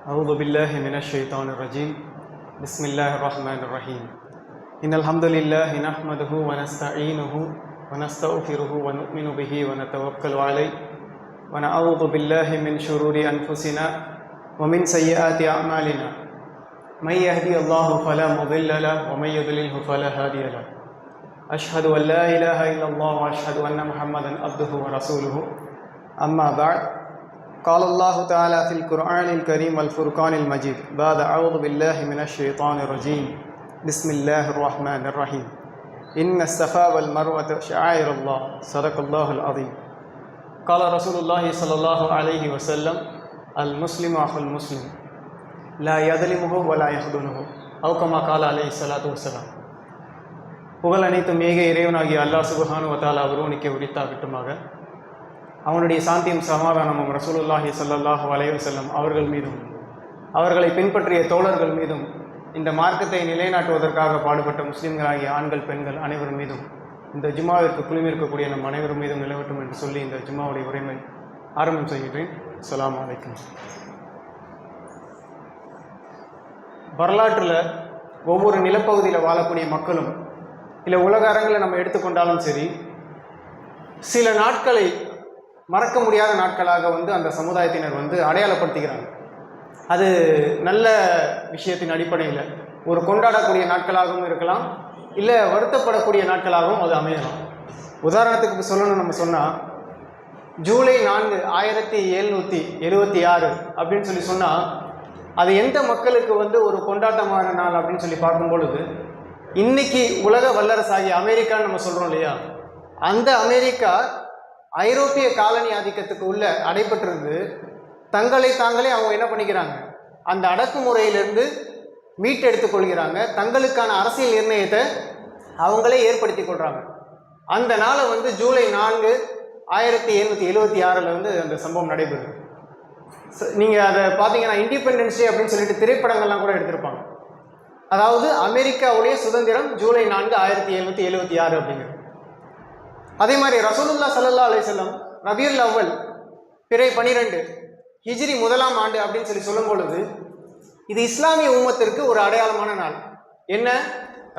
أعوذ بالله من الشيطان الرجيم بسم الله الرحمن الرحيم إن الحمد لله نحمده ونستعينه ونستغفره ونؤمن به ونتوكل عليه ونعوذ بالله من شرور أنفسنا ومن سيئات أعمالنا من يهدي الله فلا مضل له ومن يضلله فلا هادي له أشهد أن لا إله إلا الله وأشهد أن محمدا عبده ورسوله أما بعد قال الله تعالى في القرآن الكريم والفرقان المجيد بعد أعوذ بالله من الشيطان الرجيم بسم الله الرحمن الرحيم إن الصفا والمروة شعائر الله صدق الله العظيم قال رسول الله صلى الله عليه وسلم المسلم أخو المسلم لا يظلمه ولا يخذله أو كما قال عليه الصلاة والسلام. புகழ் அனைத்தும் ஏக இறைவனாகிய அல்லாஹ் சுப்ஹானஹு வ தஆலா ஒருவனுக்கே உரித்தாகட்டுமாக. அவனுடைய சாந்தியும் சமாதானமும் ரசூலுல்லாஹி ஸல்லல்லாஹு அலைஹி வஸல்லம் அவர்கள் மீதும் அவர்களை பின்பற்றிய தோழர்கள் மீதும் இந்த மார்க்கத்தை நிலைநாட்டுவதற்காக பாடுபட்ட முஸ்லிம்களாகிய ஆண்கள் பெண்கள் அனைவர் மீதும் இந்த ஜும்மாவிற்கு குழுமிருக்கக்கூடிய நம் அனைவர் மீதும் நிலவட்டும் என்று சொல்லி இந்த ஜும்மாவுடைய உரைமை ஆரம்பம் செய்கின்றேன். அஸ்ஸலாமு அலைக்கும். வரலாற்றில் ஒவ்வொரு நிலப்பகுதியில் வாழக்கூடிய மக்களும் இல்லை உலக அரங்கில் நம்ம எடுத்துக்கொண்டாலும் சரி, சில நாட்களை மறக்க முடியாத நாட்களாக அந்த சமுதாயத்தினர் அடையாளப்படுத்துகிறாங்க. அது நல்ல விஷயத்தின் அடிப்படையில் ஒரு கொண்டாடக்கூடிய நாட்களாகவும் இருக்கலாம், இல்லை வருத்தப்படக்கூடிய நாட்களாகவும் அது அமையலாம். உதாரணத்துக்கு சொல்லணும், நம்ம சொன்னால் ஜூலை 4 1776 அப்படின்னு சொன்னால் அது எந்த மக்களுக்கு ஒரு கொண்டாட்டமான நாள் அப்படின்னு சொல்லி பார்க்கும் பொழுது, இன்னைக்கு உலக வல்லரசாகிய அமெரிக்கான்னு நம்ம சொல்கிறோம் இல்லையா, அந்த அமெரிக்கா ஐரோப்பிய காலனி ஆதிக்கத்துக்கு உள்ள அடைபட்டிருந்து தங்களை தாங்களே அவங்க என்ன பண்ணிக்கிறாங்க, அந்த அடக்குமுறையிலிருந்து மீட்டெடுத்துக் கொள்கிறாங்க. தங்களுக்கான அரசியல் நிர்ணயத்தை அவங்களே ஏற்படுத்தி கொள்கிறாங்க. அந்த நாளை ஜூலை 4 1776 அந்த சம்பவம் நடைபெறுது. நீங்கள் அதை பார்த்தீங்கன்னா இண்டிபெண்டன்ஸ் டே அப்படின்னு சொல்லிட்டு திரைப்படங்கள்லாம் கூட எடுத்திருப்பாங்க. அதாவது அமெரிக்காவுடைய சுதந்திரம் ஜூலை 4 1776 அப்படிங்கிறது. அதே மாதிரி ரசூலுல்லாஹ் ஸல்லல்லாஹு அலைஹி வஸல்லம் ரபியுல் அவ்வல் பிறை 12 ஹிஜ்ரி 1ஆம் ஆண்டு அப்படின்னு சொல்லும் பொழுது இது இஸ்லாமிய உம்மத்திற்கு ஒரு அடையாளமான நாள். என்ன,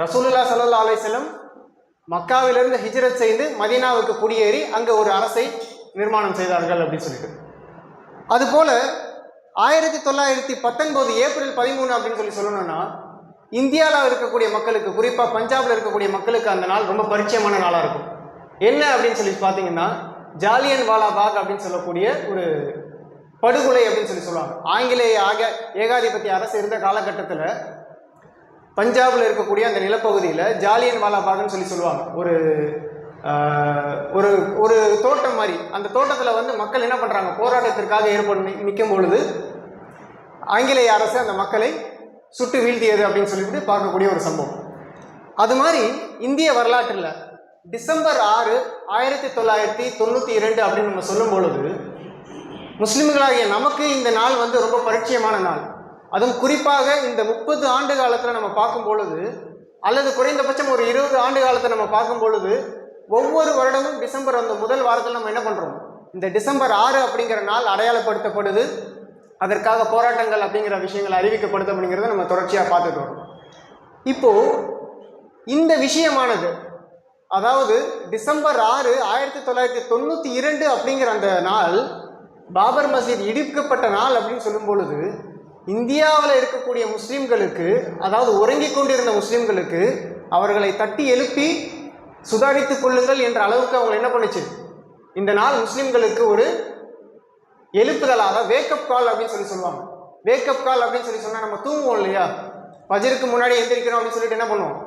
ரசூலுல்லாஹ் ஸல்லல்லாஹு அலைஹி வஸல்லம் மக்காவிலிருந்து ஹிஜ்ரத் செய்து மதீனாவுக்கு குடியேறி அங்கே ஒரு அரசை நிர்மாணம் செய்தார்கள் அப்படின்னு சொல்லிட்டு. அதுபோல 1919 ஏப்ரல் 13 அப்படின்னு சொல்லணும்னா இந்தியாவில் இருக்கக்கூடிய மக்களுக்கு, குறிப்பாக பஞ்சாபில் இருக்கக்கூடிய மக்களுக்கு அந்த நாள் ரொம்ப பரிச்சயமான நாளாக இருக்கும். என்ன அப்படின்னு சொல்லி பார்த்தீங்கன்னா, ஜாலியன் வாலா பாக் அப்படின்னு சொல்லக்கூடிய ஒரு படுகொலை அப்படின்னு சொல்லுவாங்க. ஆங்கிலேய ஏகாதிபத்திய அரசு இருந்த காலகட்டத்தில் பஞ்சாபில் இருக்கக்கூடிய அந்த நிலப்பகுதியில் ஜாலியன் வாலா பாக்னு சொல்லுவாங்க. ஒரு ஒரு தோட்டம் மாதிரி, அந்த தோட்டத்தில் மக்கள் என்ன பண்ணுறாங்க, போராட்டத்திற்காக நிற்கும் பொழுது ஆங்கிலேய அரசு அந்த மக்களை சுட்டு வீழ்த்தியது அப்படின்னு சொல்லிட்டு பார்க்கக்கூடிய ஒரு சம்பவம். அது மாதிரி இந்திய வரலாற்றில் டிசம்பர் 6 1992 அப்படின்னு நம்ம சொல்லும் பொழுது முஸ்லிம்களாகிய நமக்கு இந்த நாள் ரொம்ப பரிச்சயமான நாள். அதுவும் குறிப்பாக இந்த 30 ஆண்டு காலத்தில் நம்ம பார்க்கும் பொழுது, அல்லது குறைந்தபட்சம் ஒரு 20 ஆண்டு காலத்தை நம்ம பார்க்கும் பொழுது, ஒவ்வொரு வருடமும் டிசம்பர் அந்த முதல் வாரத்தில் நம்ம என்ன பண்ணுறோம், இந்த டிசம்பர் 6 அப்படிங்கிற நாள் அடையாளப்படுத்தப்படுது. அதற்காக போராட்டங்கள் அப்படிங்கிற விஷயங்கள் அறிவிக்கப்படுது அப்படிங்கிறத நம்ம தொடர்ச்சியாக பார்த்துட்டு வரோம். இப்போது இந்த விஷயமானது, அதாவது டிசம்பர் 6 1992 அப்படிங்கிற அந்த நாள் பாபர் மஸ்ஜித் இடிக்கப்பட்ட நாள் அப்படின்னு சொல்லும் பொழுது, இந்தியாவில் இருக்கக்கூடிய முஸ்லீம்களுக்கு, அதாவது உறங்கிக் கொண்டிருந்த முஸ்லீம்களுக்கு அவர்களை தட்டி எழுப்பி சுதாரித்துக் கொள்ளுங்கள் என்ற அளவுக்கு அவங்க என்ன பண்ணுச்சு, இந்த நாள் முஸ்லீம்களுக்கு ஒரு எழுப்புதலாக வேக்கப் கால் அப்படின்னு சொல்லுவாங்க. வேக்கப் கால் அப்படின்னு சொன்னால் நம்ம தூங்குவோம் இல்லையா, ஃபஜ்ருக்கு முன்னாடி எழுந்திரிக்கிறோம் அப்படின்னு சொல்லிட்டு என்ன பண்ணுவோம்,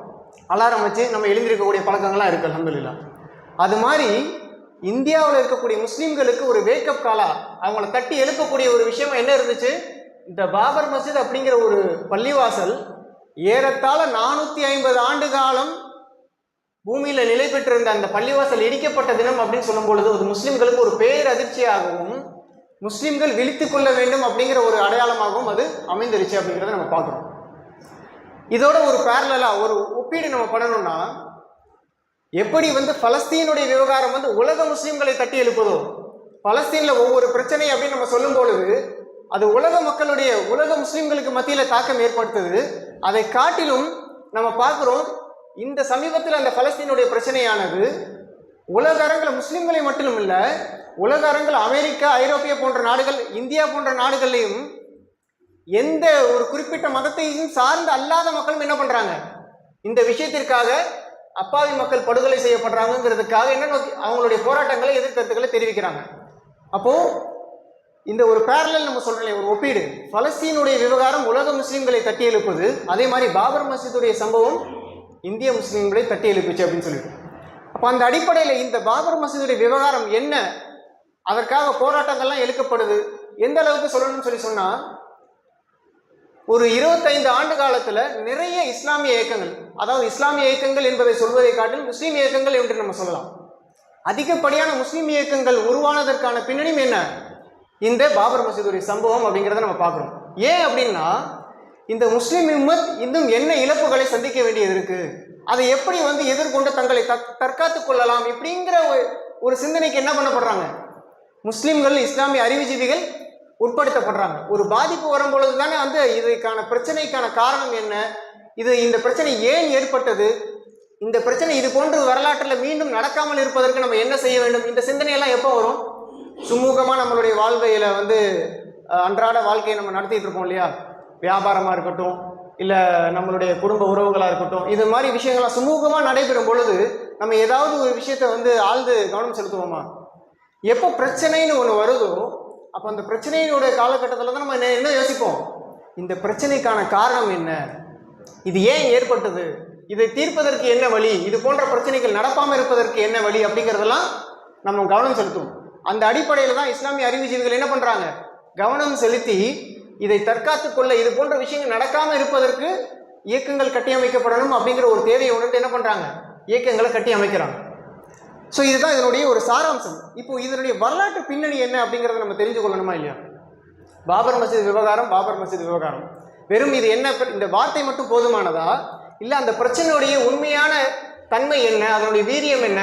அலாரம் வச்சு நம்ம எழுந்திருக்கக்கூடிய பழக்கங்கள்லாம் இருக்குது அல்ஹம்துலில்லாஹ். அது மாதிரி இந்தியாவில் இருக்கக்கூடிய முஸ்லீம்களுக்கு ஒரு வேக்கப் காலாக அவங்கள தட்டி எழுப்பக்கூடிய ஒரு விஷயம் என்ன இருந்துச்சு, இந்த பாபர் மஸ்ஜித் அப்படிங்கிற ஒரு பள்ளிவாசல் ஏறத்தாழ 450 ஆண்டு காலம் பூமியில் நிலை பெற்றிருந்த அந்த பள்ளிவாசல் இடிக்கப்பட்ட தினம் அப்படின்னு சொல்லும் பொழுது ஒரு முஸ்லீம்களுக்கு ஒரு பேரதிர்ச்சியாகவும் முஸ்லீம்கள் விழித்து கொள்ள வேண்டும் அப்படிங்கிற ஒரு அடையாளமாகவும் அது அமைந்துருச்சு அப்படிங்கிறத நம்ம பார்க்குறோம். இதோட ஒரு பேரலாக ஒரு ஒப்பீடு நம்ம பண்ணணும்னா, எப்படி பலஸ்தீனுடைய விவகாரம் உலக முஸ்லீம்களை தட்டி எழுப்புதோ, பலஸ்தீனில் ஒவ்வொரு பிரச்சனை அப்படின்னு நம்ம சொல்லும் பொழுது அது உலக முஸ்லிம்களுக்கு மத்தியில் தாக்கம் ஏற்படுத்துது. அதை காட்டிலும் நம்ம பார்க்குறோம், இந்த சமீபத்தில் அந்த பலஸ்தீனுடைய பிரச்சனையானது உலக அரங்கில் முஸ்லிம்களை மட்டும் இல்லை, உலக அரங்கில் அமெரிக்கா, ஐரோப்பிய போன்ற நாடுகள், இந்தியா போன்ற நாடுகள்லையும் எந்த ஒரு குறிப்பிட்ட மதத்தையும் சார்ந்து அல்லாத மக்களும் என்ன பண்றாங்க, இந்த விஷயத்திற்காக அப்பாவி மக்கள் படுகொலை செய்யப்படுறாங்கிறதுக்காக என்ன அவங்களுடைய போராட்டங்களை, எதிர்கருத்துக்களை தெரிவிக்கிறாங்க. அப்போ இந்த ஒரு பேரலல் நம்ம சொல்றோம், ஒரு ஒப்பீடு. பலஸ்தீனுடைய விவகாரம் உலக முஸ்லிம்களை தட்டி எழுப்புது, அதே மாதிரி பாபர் மஸ்ஜிதுடைய சம்பவம் இந்திய முஸ்லிம்களை தட்டி எழுப்புச்சு அப்படின்னு சொல்லிட்டு. அப்போ அந்த அடிப்படையில் இந்த பாபர் மஸ்ஜிதுடைய விவகாரம் என்ன, அதற்காக போராட்டங்கள்லாம் எழுக்கப்படுது. எந்த அளவுக்கு சொல்லணும்னு சொன்னா, ஒரு 25 ஆண்டு காலத்தில் நிறைய இஸ்லாமிய இயக்கங்கள், அதாவது இஸ்லாமிய இயக்கங்கள் என்பதை சொல்வதை காட்டிலும் முஸ்லீம் இயக்கங்கள் என்று நம்ம சொல்லலாம், அதிகப்படியான முஸ்லீம் இயக்கங்கள் உருவானதற்கான பின்னணியும் என்ன, இந்த பாபர் மஸ்ஜிதுடைய சம்பவம் அப்படிங்கிறத நம்ம பார்க்குறோம். ஏன் அப்படின்னா, இந்த முஸ்லீம் உம்மத் இன்னும் என்ன இழப்புகளை சந்திக்க வேண்டியது இருக்கு, அதை எப்படி எதிர்கொண்டு தங்களை தற்காத்துக் கொள்ளலாம் இப்படிங்கிற ஒரு சிந்தனைக்கு என்ன பண்ணப்படுறாங்க, முஸ்லீம்கள், இஸ்லாமிய அறிவுஜீவிகள் உட்படுத்தப்படுறாங்க. ஒரு பாதிப்பு வரும்பொழுது தானே இதுக்கான பிரச்சனைக்கான காரணம் என்ன, இந்த பிரச்சனை ஏன் ஏற்பட்டது, இந்த பிரச்சனை இது போன்ற வரலாற்றில் மீண்டும் நடக்காமல் இருப்பதற்கு நம்ம என்ன செய்ய வேண்டும், இந்த சிந்தனையெல்லாம் எப்போ வரும், சுமூகமாக நம்மளுடைய வாழ்வையில் அன்றாட வாழ்க்கையை நம்ம நடத்திட்டு இருப்போம் இல்லையா, வியாபாரமாக இருக்கட்டும், இல்லை நம்மளுடைய குடும்ப உறவுகளாக இருக்கட்டும், இது மாதிரி விஷயங்கள்லாம் சுமூகமாக நடைபெறும் பொழுது நம்ம ஏதாவது ஒரு விஷயத்தை ஆழ்ந்து கவனம் செலுத்துவோமா? எப்போ பிரச்சனைன்னு ஒன்று வருதோ அப்போ அந்த பிரச்சனையினுடைய காலகட்டத்தில் தான் நம்ம என்ன யோசிப்போம், இந்த பிரச்சனைக்கான காரணம் என்ன, இது ஏன் ஏற்பட்டது, இதை தீர்ப்பதற்கு என்ன வழி, இது போன்ற பிரச்சனைகள் நடப்பாமல் இருப்பதற்கு என்ன வழி அப்படிங்கிறதெல்லாம் நம்ம கவனம் செலுத்துவோம். அந்த அடிப்படையில் தான் இஸ்லாமிய அறிவுஜீவிகள் என்ன பண்ணுறாங்க, கவனம் செலுத்தி இதை தற்காத்துக் கொள்ள, இது போன்ற விஷயங்கள் நடக்காமல் இருப்பதற்கு இயக்கங்கள் கட்டியமைக்கப்படணும் அப்படிங்கிற ஒரு தேவையை உணர்ந்து என்ன பண்ணுறாங்க, இயக்கங்களை கட்டி அமைக்கிறாங்க. ஸோ இதுதான் இதனுடைய ஒரு சாராம்சம். இப்போ இதனுடைய வரலாற்று பின்னணி என்ன அப்படிங்கிறத நம்ம தெரிஞ்சு கொள்ளணுமா இல்லையா? பாபர் மஸ்ஜித் விவகாரம் வெறும் இது என்ன, இந்த வார்த்தை மட்டும் போதுமானதா, இல்லை அந்த பிரச்சனையுடைய உண்மையான தன்மை என்ன, அதனுடைய வீரியம் என்ன,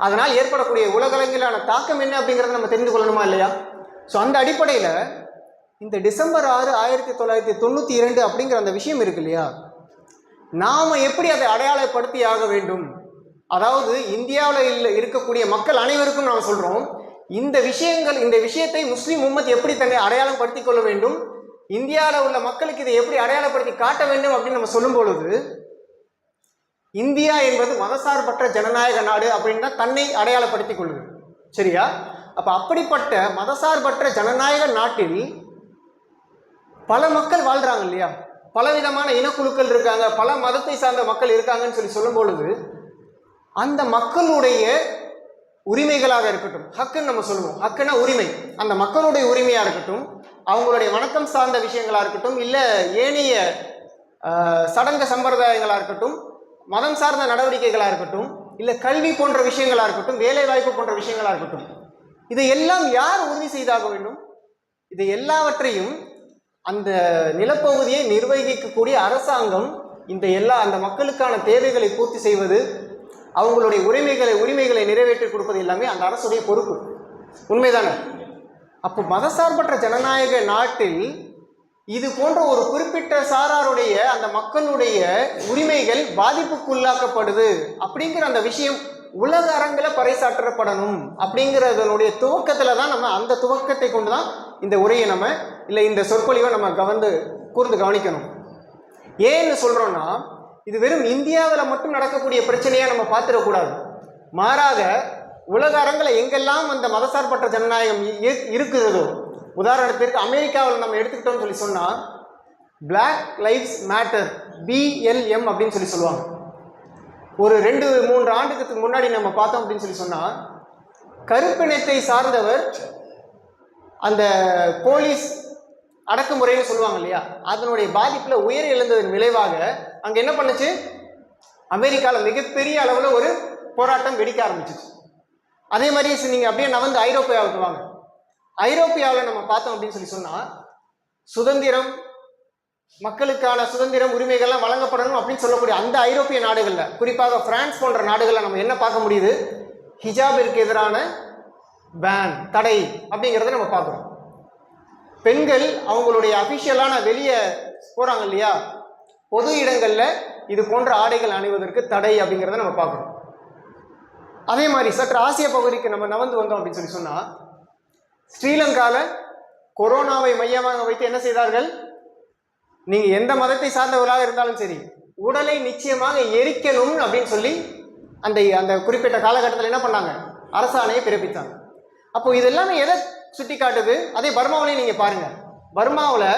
அதனால் ஏற்படக்கூடிய உலகளவிலான தாக்கம் என்ன அப்படிங்கிறத நம்ம தெரிந்து கொள்ளணுமா இல்லையா? ஸோ அந்த அடிப்படையில் இந்த டிசம்பர் 6, 1992 அப்படிங்கிற அந்த விஷயம் இருக்கு இல்லையா, நாம் எப்படி அதை அடையாளப்படுத்தி ஆக வேண்டும், அதாவது இந்தியாவில் இருக்கக்கூடிய மக்கள் அனைவருக்கும் நாம் சொல்கிறோம், இந்த விஷயத்தை முஸ்லீம் உம்மத் எப்படி தன்னை அடையாளம் படுத்தி கொள்ள வேண்டும், இந்தியாவில் உள்ள மக்களுக்கு இதை எப்படி அடையாளப்படுத்தி காட்ட வேண்டும் அப்படின்னு நம்ம சொல்லும் பொழுது, இந்தியா என்பது மதசார்பற்ற ஜனநாயக நாடு அப்படின்னு தான் தன்னை அடையாளப்படுத்திக் கொள்ளுது. சரியா? அப்போ அப்படிப்பட்ட மதசார்பற்ற ஜனநாயக நாட்டில் பல மக்கள் வாழ்கிறாங்க இல்லையா, பலவிதமான இனக்குழுக்கள் இருக்காங்க, பல மதத்தை சார்ந்த மக்கள் இருக்காங்கன்னு சொல்லும் பொழுது, அந்த மக்களுடைய உரிமைகளாக இருக்கட்டும், ஹக்குன்னு நம்ம சொல்லுவோம், ஹக்குன்னா உரிமை, அந்த மக்களுடைய உரிமையாக இருக்கட்டும், அவங்களுடைய வணக்கம் சார்ந்த விஷயங்களாக இருக்கட்டும், இல்லை ஏனைய சடங்கு சம்பிரதாயங்களாக இருக்கட்டும், மதம் சார்ந்த நடவடிக்கைகளாக இருக்கட்டும், இல்லை கல்வி போன்ற விஷயங்களாக இருக்கட்டும், வேலை வாய்ப்பு போன்ற விஷயங்களாக இருக்கட்டும், இதை எல்லாம் யார் உறுதி செய்தாக வேண்டும்? இதை எல்லாவற்றையும் அந்த நிலப்பகுதியை நிர்வகிக்கக்கூடிய அரசாங்கம் அந்த மக்களுக்கான தேவைகளை பூர்த்தி செய்வது, அவங்களுடைய உரிமைகளை நிறைவேற்றி கொடுப்பது எல்லாமே அந்த அரசுடைய பொறுப்பு. உண்மைதானே? அப்போ மதசார்பற்ற ஜனநாயக நாட்டில் இது போன்ற ஒரு குறிப்பிட்ட சாராருடைய அந்த மக்களுடைய உரிமைகள் பாதிப்புக்குள்ளாக்கப்படுது அப்படிங்கிற அந்த விஷயம் உலக அரங்கில் பறைசாற்றப்படணும் அப்படிங்கிறதனுடைய துவக்கத்தில் தான் நம்ம அந்த துவக்கத்தை கொண்டு தான் இந்த உரையை நம்ம இல்லை இந்த சொற்பொழிவை நம்ம கூர்ந்து கவனிக்கணும். ஏன்னு சொல்கிறோன்னா, இது வெறும் இந்தியாவில் மட்டும் நடக்கக்கூடிய பிரச்சனையாக நம்ம பார்த்துடக்கூடாது. மாறாக உலக அரங்கில் எங்கெல்லாம் அந்த மதசார்பற்ற ஜனநாயகம் இருக்கிறதோ, உதாரணத்திற்கு அமெரிக்காவில் நம்ம எடுத்துக்கிட்டோம்னு சொன்னால் பிளாக் லைவ்ஸ் மேட்டர், BLM அப்படின்னு சொல்லுவாங்க. ஒரு 2-3 ஆண்டுக்கு முன்னாடி நம்ம பார்த்தோம் அப்படின்னு சொன்னால், கருப்பினத்தை சார்ந்தவர் அந்த போலீஸ் அடக்குமுறைன்னு சொல்லுவாங்க இல்லையா, அதனுடைய பாதிப்பில் உயிர் இழந்ததன் விளைவாக அங்கே என்ன பண்ணுச்சு, அமெரிக்காவில் மிகப்பெரிய அளவில் ஒரு போராட்டம் வெடிக்க ஆரம்பிச்சிச்சு. அதே மாதிரி நீங்கள் அப்படியே நவந்து ஐரோப்பியாவுக்கு வாங்க. ஐரோப்பியாவில் நம்ம பார்த்தோம் அப்படின்னு சொன்னால், சுதந்திரம், மக்களுக்கான சுதந்திரம், உரிமைகள்லாம் வழங்கப்படணும் அப்படின்னு சொல்லக்கூடிய அந்த ஐரோப்பிய நாடுகளில், குறிப்பாக பிரான்ஸ் போன்ற நாடுகளில் நம்ம என்ன பார்க்க முடியுது, ஹிஜாபிற்கு எதிரான பேன், தடை அப்படிங்கிறத நம்ம பார்க்குறோம். பெண்கள் அவங்களுடைய அபிஷியலான வெளியே போறாங்க இல்லையா, பொது இடங்கள்ல இது போன்ற ஆடைகள் அணிவதற்கு தடை அப்படிங்கிறத நம்ம பார்க்கணும். அதே மாதிரி சற்று ஆசிய பகுதிக்கு நம்ம நகர்ந்து வந்தோம் அப்படின்னு சொல்லி சொன்னா, ஸ்ரீலங்கால கொரோனாவை மையமாக வைத்து என்ன செய்தார்கள், நீங்க எந்த மதத்தை சார்ந்தவர்களாக இருந்தாலும் சரி உடலை நிச்சயமாக எரிக்கணும் அப்படின்னு சொல்லி அந்த அந்த குறிப்பிட்ட காலகட்டத்தில் என்ன பண்ணாங்க, அரசாணையை பிறப்பித்தாங்க. அப்போ இதெல்லாமே எதை சுட்டி காட்டுது? அதே பர்மாவிலையும் நீங்க பாருங்க, பர்மாவில்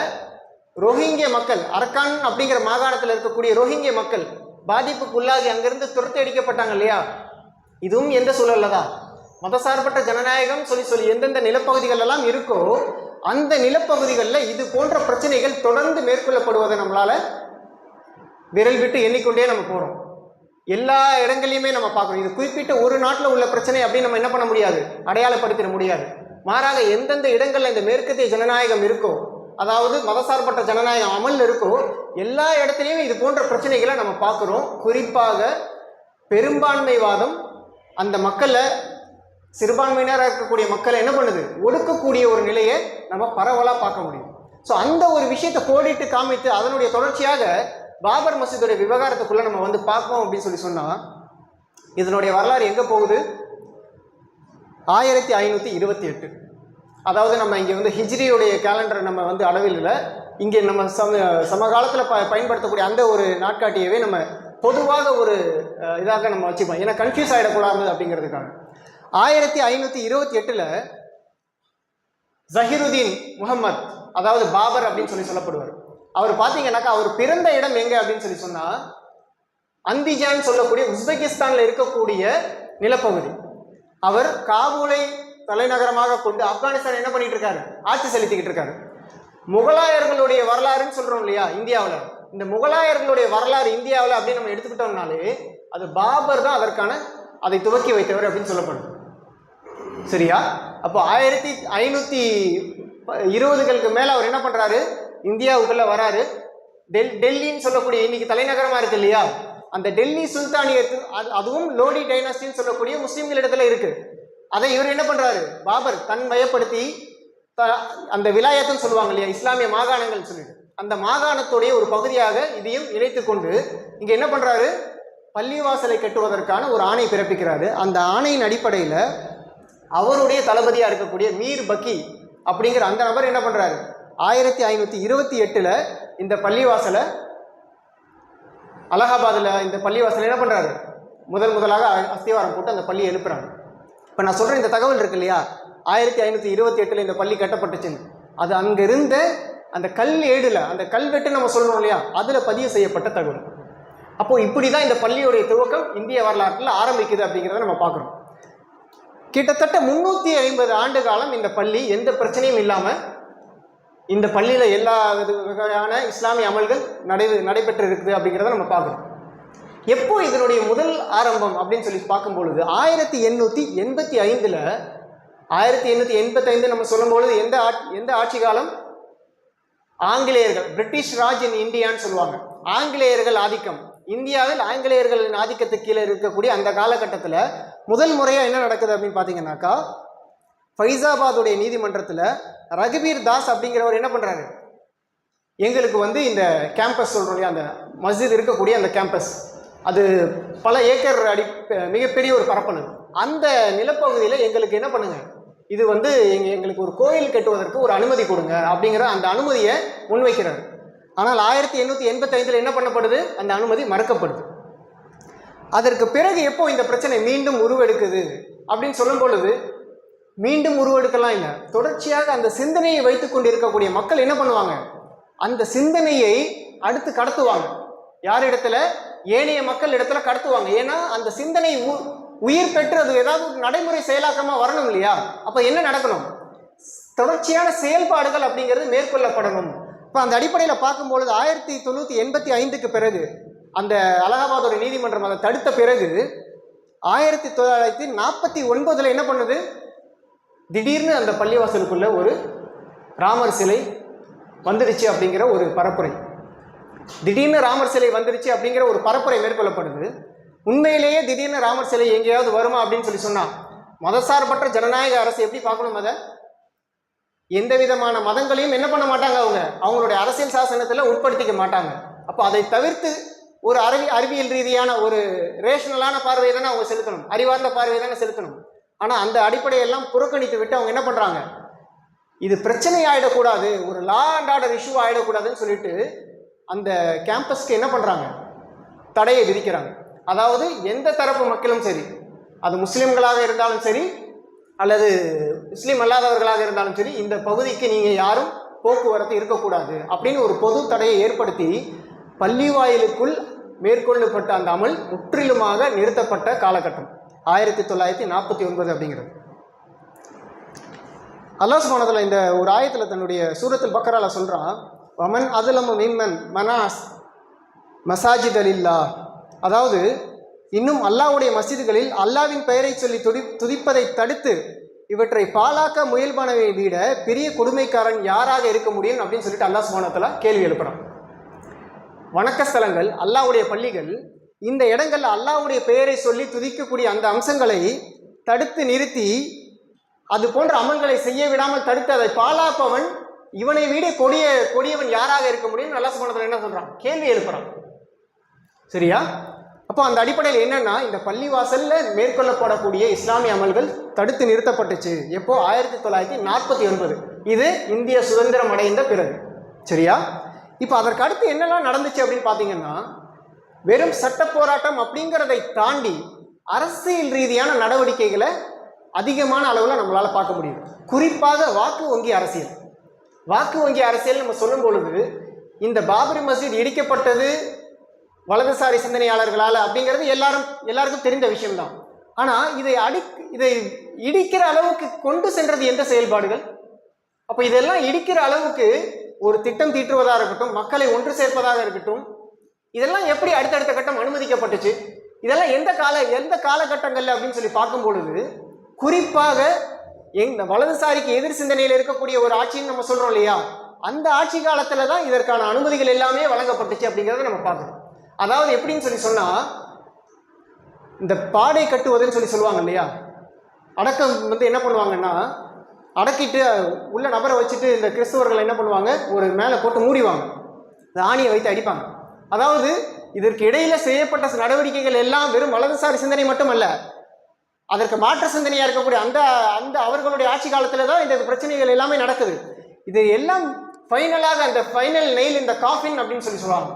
ரோஹிங்கிய மக்கள், அரக்கான் அப்படிங்கிற மாகாணத்தில் இருக்கக்கூடிய ரோஹிங்கிய மக்கள் பாதிப்புக்குள்ளாகி அங்கிருந்து துரத்தி அடிக்கப்பட்டாங்க இல்லையா, இதுவும் எந்த சூழல்ல தான் மதசார்பற்ற ஜனநாயகம் சொல்லி எந்தெந்த நிலப்பகுதிகள் எல்லாம் இருக்கோ அந்த நிலப்பகுதிகளில் இது போன்ற பிரச்சனைகள் தொடர்ந்து மேற்கொள்ளப்படுவதை நம்மளால விரல் விட்டு எண்ணிக்கொண்டே நம்ம போறோம். எல்லா இடங்களையுமே நம்ம பார்க்கணும். இது குறிப்பிட்ட ஒரு நாட்டில் உள்ள பிரச்சனை அப்படின்னு நம்ம என்ன பண்ண முடியாது, அடையாளப்படுத்திட முடியாது. மாறாக எந்தெந்த இடங்கள்ல இந்த மேற்கத்திய ஜனநாயகம் இருக்கோ, அதாவது மதசார்பற்ற ஜனநாயகம் அமல் இருக்கோ, எல்லா இடத்துலையுமே இது போன்ற பிரச்சனைகளை நம்ம பார்க்குறோம். குறிப்பாக பெரும்பான்மைவாதம் அந்த மக்களை, சிறுபான்மையினராக இருக்கக்கூடிய மக்களை என்ன பண்ணுது, ஒடுக்கக்கூடிய ஒரு நிலையை நம்ம பரவலாக பார்க்க முடியும். ஸோ அந்த ஒரு விஷயத்தை கோடிட்டு காமித்து அதனுடைய தொடர்ச்சியாக பாபர் மசூதியுடைய விவகாரத்துக்குள்ள நம்ம வந்து பார்ப்போம் அப்படின்னு சொல்லி சொன்னா, இதனுடைய வரலாறு எங்க போகுது, 1528. அதாவது நம்ம இங்கே வந்து ஹிஜ்ரியுடைய கேலண்டரை நம்ம வந்து அளவில் இல்லை, இங்கே நம்ம சமகாலத்தில் பயன்படுத்தக்கூடிய அந்த ஒரு நாட்காட்டியவே நம்ம பொதுவாக ஒரு இதாக நம்ம வச்சுப்போம், ஏன்னா கன்ஃபியூஸ் ஆகிடக்கூடாது அப்படிங்கிறதுக்காக. 1528 ஜஹீருதீன் முகமது, அதாவது பாபர் அப்படின்னு சொல்லப்படுவார். அவர் பார்த்தீங்கன்னாக்கா அவர் பிறந்த இடம் எங்க அப்படின்னு சொல்லி சொன்னா, அந்திஜான் சொல்லக்கூடிய உஸ்பெகிஸ்தான்ல இருக்கக்கூடிய நிலப்பகுதி. அவர் காபூலை தலைநகரமாக கொண்டு ஆப்கானிஸ்தான் என்ன பண்ணிட்டு இருக்காரு, ஆட்சி செலுத்திக்கிட்டு இருக்காரு. முகலாயர்களுடைய வரலாறுன்னு சொல்றோம் இல்லையா இந்தியாவில், இந்த முகலாயர்களுடைய வரலாறு இந்தியாவில் அப்படின்னு நம்ம எடுத்துக்கிட்டோம்னாலே அது பாபர் தான் அதற்கான அதை துவக்கி வைத்தவர் அப்படின்னு சொல்லப்படும். சரியா? அப்போ 1520களுக்கு மேல அவர் என்ன பண்றாரு, இந்தியாவுக்குள்ள வராரு. டெல்லின்னு சொல்லக்கூடிய இன்னைக்கு தலைநகரமா இருக்கு இல்லையா, அந்த டெல்லி சுல்தானியத்து, அதுவும் லோடி டைனாஸ்டின்னு சொல்லக்கூடிய முஸ்லீம்களிடத்துல இருக்கு. அதை இவர் என்ன பண்றாரு, பாபர் தன் வயப்படுத்தி அந்த விலாயத்துன்னு சொல்லுவாங்க இல்லையா, இஸ்லாமிய மாகாணங்கள் சொல்லிட்டு, அந்த மாகாணத்துடைய ஒரு பகுதியாக இதையும் இணைத்து கொண்டு இங்க என்ன பண்றாரு, பள்ளிவாசலை கட்டுவதற்கான ஒரு ஆணை பிறப்பிக்கிறாரு. அந்த ஆணையின் அடிப்படையில் அவருடைய தளபதியா இருக்கக்கூடிய மீர் பக்கி அப்படிங்கிற அந்த நபர் என்ன பண்றாரு, 1528 இந்த பள்ளிவாசலை, அலகாபாத்தில் இந்த பள்ளிவாசலை என்ன பண்றாரு, முதலாக அஸ்திவாரம் போட்டு அந்த பள்ளியை எழுப்புறாங்க. இப்போ நான் சொல்ற இந்த தகவல் இருக்கு இல்லையா, 1528 இந்த பள்ளி கட்டப்பட்டுச்சுன்னு, அது அங்கிருந்த அந்த கல் ஏடுல, அந்த கல்வெட்டு நம்ம சொல்லணும் இல்லையா, அதுல பதிவு செய்யப்பட்ட தகவல். அப்போ இப்படிதான் இந்த பள்ளியுடைய துவக்கம் இந்திய வரலாற்றில் ஆரம்பிக்குது அப்படிங்கிறத நம்ம பார்க்குறோம். கிட்டத்தட்ட 350 ஆண்டு காலம் இந்த பள்ளி எந்த பிரச்சனையும் இல்லாம, இந்த பள்ளியில எல்லா வகையான இஸ்லாமிய அமல்கள் நடைபெற்று இருக்குது அப்படிங்கிறத நம்ம பார்க்குறோம். எப்போ இதனுடைய முதல் ஆரம்பம் அப்படின்னு சொல்லி பார்க்கும்பொழுது 1885 1885 நம்ம சொல்லும்பொழுது எந்த ஆட்சி காலம், ஆங்கிலேயர்கள், பிரிட்டிஷ் ராஜ் இன் இந்தியான்னு சொல்லுவாங்க. ஆங்கிலேயர்கள் ஆதிக்கம் இந்தியாவில், ஆங்கிலேயர்களின் ஆதிக்கத்துக்கு கீழே இருக்கக்கூடிய அந்த காலகட்டத்தில் முதல் முறையாக என்ன நடக்குது அப்படின்னு பார்த்தீங்கன்னாக்கா, ஃபைசாபாதுடைய நீதிமன்றத்தில் ரகுபீர் தாஸ் அப்படிங்கிறவர் என்ன பண்ணுறாரு, எங்களுக்கு வந்து இந்த கேம்பஸ் சொல்கிறோம் இல்லையா, அந்த மஸ்ஜித் இருக்கக்கூடிய அந்த கேம்பஸ், அது பல ஏக்கர் மிகப்பெரிய ஒரு பரப்பளவு, அந்த நிலப்பகுதியில் எங்களுக்கு என்ன பண்ணுங்க, இது வந்து எங்களுக்கு ஒரு கோயில் கட்டுவதற்கு ஒரு அனுமதி கொடுங்க அப்படிங்கிற அந்த அனுமதியை முன்வைக்கிறார். ஆனால் 1885 என்ன பண்ணப்படுது, அந்த அனுமதி மறுக்கப்படுது. அதற்கு பிறகு எப்போ இந்த பிரச்சனை மீண்டும் உருவெடுக்குது அப்படின்னு சொல்லும் பொழுது, மீண்டும் உருவெடுக்கலாம் இல்லை, தொடர்ச்சியாக அந்த சிந்தனையை வைத்துக் கொண்டு இருக்கக்கூடிய மக்கள் என்ன பண்ணுவாங்க, அந்த சிந்தனையை அடுத்து கடத்துவாங்க. யார் இடத்துல, ஏனைய மக்கள் இடத்துல கடத்துவாங்க. ஏன்னா அந்த சிந்தனை உயிர் பெற்று அது ஏதாவது நடைமுறை செயலாக்கமாக வரணும் இல்லையா, அப்போ என்ன நடக்கணும், தொடர்ச்சியான செயல்பாடுகள் அப்படிங்கிறது மேற்கொள்ளப்படணும். இப்போ அந்த அடிப்படையில் பார்க்கும்பொழுது 1985க்கு பிறகு அந்த அலகாபாதோட நீதிமன்றம் அதை தடுத்த பிறகு 1949 என்ன பண்ணுது, திடீர்னு அந்த பள்ளிவாசலுக்குள்ள ஒரு ராமர் சிலை வந்துடுச்சு அப்படிங்கிற ஒரு பரப்புரை, திடீர்னு ராமர் சிலை வந்துடுச்சு அப்படிங்கிற ஒரு பரப்புரை மேற்கொள்ளப்படுது. உண்மையிலேயே திடீர்னு ராமர் சிலை எங்கேயாவது வருமா அப்படின்னு சொல்லி சொன்னா, மதசார்பற்ற ஜனநாயக அரசு எப்படி பார்க்கணும், அதை எந்த விதமான மதங்களையும் என்ன பண்ண மாட்டாங்க, அவங்களுடைய அரசியல் சாசனத்தில் உட்படுத்திக்க மாட்டாங்க. அப்போ அதை தவிர்த்து ஒரு அறிவியல் ரீதியான ஒரு ரேஷனலான பார்வையை தானே அவங்க செலுத்தணும், அறிவார்ந்த பார்வையை தானே செலுத்தணும். ஆனால் அந்த அடிப்படையெல்லாம் புறக்கணித்து விட்டு அவங்க என்ன பண்ணுறாங்க, இது பிரச்சனை ஆகிடக்கூடாது, ஒரு லா அண்ட் ஆர்டர் இஷ்யூ ஆகிடக்கூடாதுன்னு சொல்லிட்டு அந்த கேம்பஸ்க்கு என்ன பண்ணுறாங்க, தடையை விதிக்கிறாங்க. அதாவது எந்த தரப்பு மக்களும் சரி, அது முஸ்லீம்களாக இருந்தாலும் சரி அல்லது முஸ்லீம் அல்லாதவர்களாக இருந்தாலும் சரி, இந்த பகுதிக்கு நீங்கள் யாரும் போக்குவரத்து இருக்கக்கூடாது அப்படின்னு ஒரு பொது தடையை ஏற்படுத்தி பள்ளி வாயிலுக்குள் மேற்கொள்ளப்பட்ட அந்த அமல் முற்றிலுமாக நிறுத்தப்பட்ட காலகட்டம் 1949 அப்படிங்கிறது. அல்லாஹ் சுப்ஹானஹு வ தஆலா இந்த ஒரு ஆயத்தில் தன்னுடைய சூரத்துல் பக்கரால சொல்கிறான், வமன் அதுலமு மிம்மன் மனாஸ் மசாஜித் அலில்லாஹ். அதாவது இன்னும் அல்லாஹ்வுடைய மஸ்ஜிதுகளில் அல்லாஹ்வின் பெயரை சொல்லி துதிப்பதை தடுத்து இவற்றை பாலாக்க முயல்பனவை விட பெரிய கொடுமைக்காரன் யாராக இருக்க முடியும் அப்படின்னு சொல்லிட்டு அல்லாஹ் சுப்ஹானஹு வ தஆலா கேள்வி எழுப்புறான். வணக்கஸ்தலங்கள், அல்லாஹ்வுடைய பள்ளிகள், இந்த இடங்கள்ல அல்லாஹ்வுடைய பெயரை சொல்லி துதிக்கக்கூடிய அந்த அம்சங்களை தடுத்து நிறுத்தி அது போன்ற அமல்களை செய்ய விடாமல் தடுத்து அதை பாலாப்பவன் இவனை விட கொடியவன் யாராக இருக்க முடியும் அல்லாஹ் சுப்ஹானஹு வ தஆலா என்ன சொல்றான், கேள்வி எழுப்புறான். சரியா? அப்போ அந்த அடிப்படையில் என்னன்னா, இந்த பள்ளிவாசல்ல மேற்கொள்ளப்படக்கூடிய இஸ்லாமிய அமல்கள் தடுத்து நிறுத்தப்பட்டுச்சு. எப்போ? 1949. இது இந்திய சுதந்திரம் அடைந்த பிறகு. சரியா? இப்போ அதற்கு அடுத்து என்னெல்லாம் நடந்துச்சு அப்படின்னு பார்த்தீங்கன்னா, வெறும் சட்ட போராட்டம் அப்படிங்கிறதை தாண்டி அரசியல் ரீதியான நடவடிக்கைகளை அதிகமான அளவில் நம்மளால் பார்க்க முடியும். குறிப்பாக வாக்கு வங்கி அரசியல். வாக்கு வங்கி அரசியல் நம்ம சொல்லும் பொழுது, இந்த பாபரி மஸ்ஜித் இடிக்கப்பட்டது வலதுசாரி சிந்தனையாளர்களால் அப்படிங்கிறது எல்லாருக்கும் தெரிந்த விஷயம்தான். ஆனால் இதை இடிக்கிற அளவுக்கு கொண்டு சென்றது எந்த செயல்பாடுகள்? அப்போ இதெல்லாம் இடிக்கிற அளவுக்கு ஒரு திட்டம் தீட்டுவதாக இருக்கட்டும், மக்களை ஒன்று சேர்ப்பதாக இருக்கட்டும், இதெல்லாம் எப்படி அடுத்தடுத்த கட்டம் அனுமதிக்கப்பட்டுச்சு? இதெல்லாம் எந்த காலகட்டங்களில் அப்படின்னு சொல்லி பார்க்கும் பொழுது, குறிப்பாக இந்த வலதுசாரிக்கு எதிர் சிந்தனையில் இருக்கக்கூடிய ஒரு ஆட்சின்னு நம்ம சொல்றோம் இல்லையா, அந்த ஆட்சி காலத்துல தான் இதற்கான அனுமதிகள் எல்லாமே வழங்கப்பட்டுச்சு அப்படிங்கிறத நம்ம பார்க்கணும். அதாவது எப்படின்னு சொல்லி சொன்னா, இந்த பாடை கட்டுவதுன்னு சொல்லி சொல்லுவாங்க இல்லையா, அடக்கம் என்ன பண்ணுவாங்கன்னா, அடக்கிட்டு உள்ள நபரை வச்சுட்டு இந்த கிறிஸ்தவர்கள் என்ன பண்ணுவாங்க, ஒரு மேலே போட்டு மூடிவாங்க, இந்த ஆணியை வைத்து அடிப்பாங்க. அதாவது இதற்கு இடையில செய்யப்பட்ட நடவடிக்கைகள் எல்லாம் வெறும் வலதுசாரி சிந்தனை மட்டுமல்ல, அதற்கு மாற்று சிந்தனையாக இருக்கக்கூடிய அந்த அவர்களுடைய ஆட்சி காலத்தில் தான் இந்த பிரச்சனைகள் எல்லாமே நடக்குது. இது எல்லாம் ஃபைனலாக அந்த ஃபைனல் நெயில் இந்த காஃபின் அப்படின்னு சொல்லி சொல்லுவாங்க.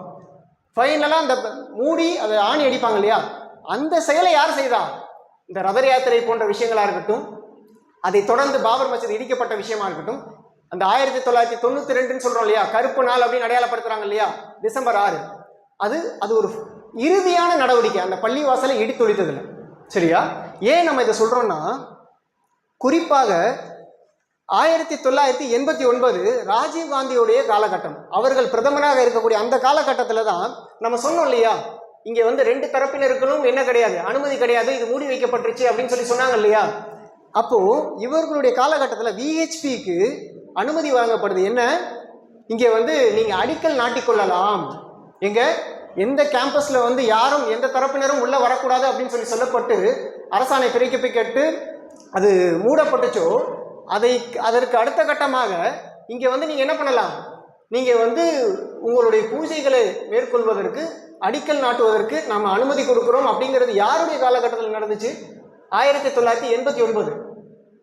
ஃபைனலாக அந்த மூடி அதை ஆணி அடிப்பாங்க இல்லையா, அந்த செயலை யார் செய்தா? இந்த ரத யாத்திரை போன்ற விஷயங்களாக இருக்கட்டும், அதை தொடர்ந்து பாபர் மஸ்ஜித் இடிக்கப்பட்ட விஷயமா இருக்கட்டும், அந்த 1992 சொல்கிறோம் இல்லையா, கருப்பு நாள் அப்படின்னு அடையாளப்படுத்துறாங்க இல்லையா, டிசம்பர் 6, அது ஒரு இறுதியான நடவடிக்கை அந்த பள்ளிவாசலை இடித்தொழித்ததில்லை. சரியா? ஏன் நம்ம இதை சொல்றோம்னா, குறிப்பாக 1989 ராஜீவ் காந்தியுடைய காலகட்டம், அவர்கள் பிரதமராக இருக்கக்கூடிய அந்த காலகட்டத்தில் தான் நம்ம சொன்னோம் இல்லையா, இங்கே 2 தரப்பினருக்கும் என்ன கிடையாது, அனுமதி கிடையாது, இது மூடி வைக்கப்பட்டுருச்சு அப்படின்னு சொல்லி சொன்னாங்க இல்லையா. அப்போ இவர்களுடைய காலகட்டத்தில் விஹெச்பிக்கு அனுமதி வழங்கப்படுது. என்ன, இங்கே நீங்க அடிக்கல் நாட்டிக்கொள்ளலாம், எந்த கேம்பஸ்ல யாரும் எந்த தரப்பினரும் உள்ள வரக்கூடாது அப்படின்னு சொல்லப்பட்டு அரசாணை பிறப்பிக்கப்பட்டு அது மூடப்பட்டுச்சோ, அதற்கு அடுத்த கட்டமாக இங்க நீங்க என்ன பண்ணலாம், நீங்க உங்களுடைய பூஜைகளை மேற்கொள்வதற்கு அடிக்கல் நாட்டுவதற்கு நாம அனுமதி கொடுக்கிறோம் அப்படிங்கிறது யாருடைய காலகட்டத்தில் நடந்துச்சு? 1989.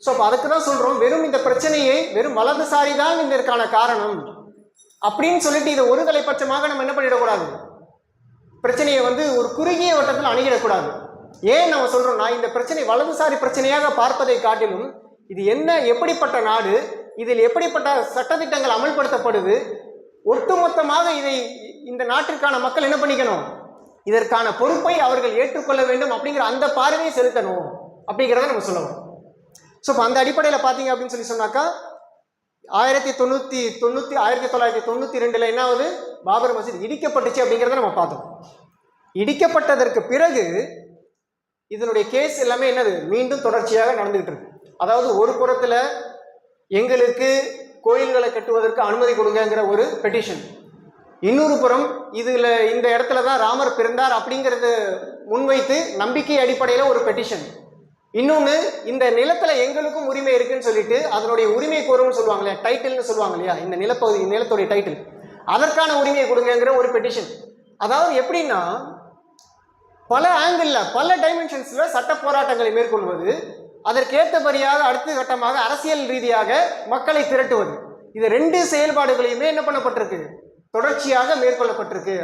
ஸோ அப்போ அதுக்கு தான் சொல்றோம், வெறும் இந்த பிரச்சனையை வெறும் வலதுசாரி தான் இதற்கான காரணம் அப்படின்னு சொல்லிட்டு இதை ஒரு தலைப்பட்சமாக நம்ம என்ன பண்ணிடக்கூடாது, பிரச்சனையை ஒரு குறுகிய வட்டத்தில் அணுகிடக்கூடாது. ஏன் நம்ம சொல்றோம்னா, இந்த பிரச்சனை வலதுசாரி பிரச்சனையாக பார்ப்பதை காட்டிலும் இது எப்படிப்பட்ட நாடு, இதில் எப்படிப்பட்ட சட்டத்திட்டங்கள் அமல்படுத்தப்படுது, ஒட்டுமொத்தமாக இந்த நாட்டிற்கான மக்கள் என்ன பண்ணிக்கணும், இதற்கான பொறுப்பை அவர்கள் ஏற்றுக்கொள்ள வேண்டும் அப்படிங்கிற அந்த பார்வையை செலுத்தணும் அப்படிங்கிறத நம்ம சொல்லணும். ஸோ இப்போ அந்த அடிப்படையில் பார்த்தீங்க அப்படின்னு சொல்லி சொன்னாக்கா, 1992 என்னாவது பாபர் மஸ்ஜித் இடிக்கப்பட்டுச்சு அப்படிங்கிறத நம்ம பார்த்தோம். இடிக்கப்பட்டதற்கு பிறகு இதனுடைய கேஸ் எல்லாமே மீண்டும் தொடர்ச்சியாக நடந்துகிட்டு இருக்கு. அதாவது ஒரு புறத்தில் எங்களுக்கு கோயில்களை கட்டுவதற்கு அனுமதி கொடுங்கிற ஒரு பெட்டிஷன், இன்னொரு புறம் இந்த இடத்துல தான் ராமர் பிறந்தார் அப்படிங்கிறது முன்வைத்து நம்பிக்கை அடிப்படையில் ஒரு பெட்டிஷன், இன்னொன்று, இந்த நிலத்துல எங்களுக்கும் உரிமை இருக்குன்னு சொல்லிட்டு அதனுடைய உரிமை கோரும்னு சொல்லுவாங்க இல்லையா, டைட்டில்னு சொல்லுவாங்க இல்லையா, இந்த நிலப்பகுதி நிலத்துடைய டைட்டில், அதற்கான உரிமையை கொடுங்கிற ஒரு பெட்டிஷன். அதாவது எப்படின்னா, பல ஆங்கிள் பல டைமென்ஷன்ஸ்ல சட்ட போராட்டங்களை மேற்கொள்வது, அதற்கேற்றபடியாக அடுத்த கட்டமாக அரசியல் ரீதியாக மக்களை திரட்டுவது, இது ரெண்டு செயல்பாடுகளையுமே என்ன பண்ணப்பட்டிருக்கு, தொடர்ச்சியாக மேற்கொள்ளப்பட்டிருக்கு